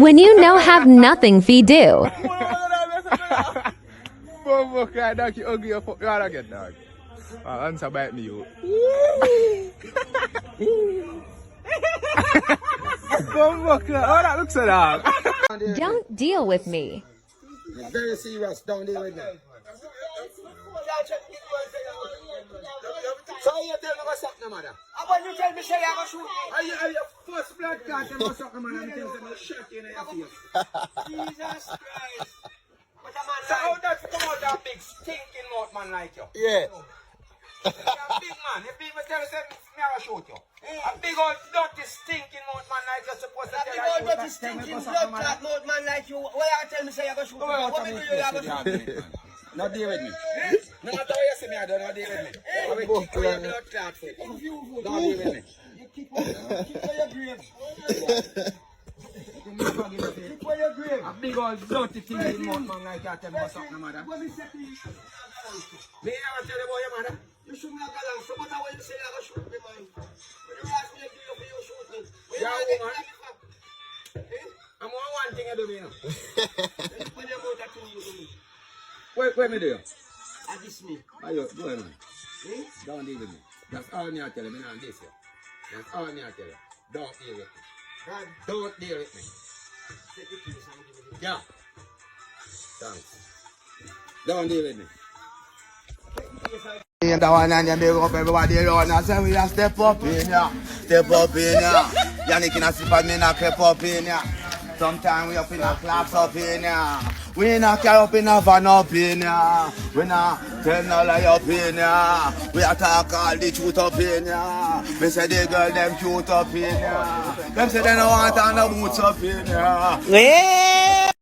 When you know have nothing fee do. Bobo cry dog, you ugly, you fuck you all again, dog. Answer bite me, you. Bobo cry, oh that looks so dog. Don't deal with me. Very serious, don't deal with me. So you tell me what's up, no matter. When you tell me say I go shoot me. Are you first blood clot and what's up, no man, and things that shot you in your face. Jesus Christ. What a man So how like. that come out that big stinking mouth man like you? Yeah. You're a big man. If people tell you say me I go shoot you. A big old dirty stinking mouth man like you supposed to A tell big you old shoot dirty that thing, stinking what's up, blood no man? clot mouth man like you. Why you tell me say I go shoot me? Come out What of me me do you I go face, shoot me? Not deal with me. No matter what you say me, I don't know deal with me. I will kick your blood clot for it. Don't deal with me. You keep on your grave. Keep on your grave. A big old dirty thing in the mouth man like that, tell me what's up, no matter. What me say to you? Me never tell you about your mother. You shoot me a galang. So what when you say I go shoot me, man? When you ask me to do you shoot me. When you Yeah, want to woman. get me I'm one thing I do, you know. When you mouth that thing you do me. Where me do you? I diss me. Ayo, go ahead, man. Don't deal with me. That's all me I tell you, me not this you. That's all me I tell you. Don't deal with me. God, Don't deal with me. take it to you, son. Give it to Yeah. Thanks. Don't deal with me. And that one and you make up everybody around and say we a step up in ya. Step up in ya. Yannick in a slip and me not creep up in ya. Sometimes we up in a class up in ya. We not carry up in a van up in ya. We not tell no lie up in ya. We attack all the truth up in ya. We say the girl them cute up in ya. Them say they don't want on the boots up in ya.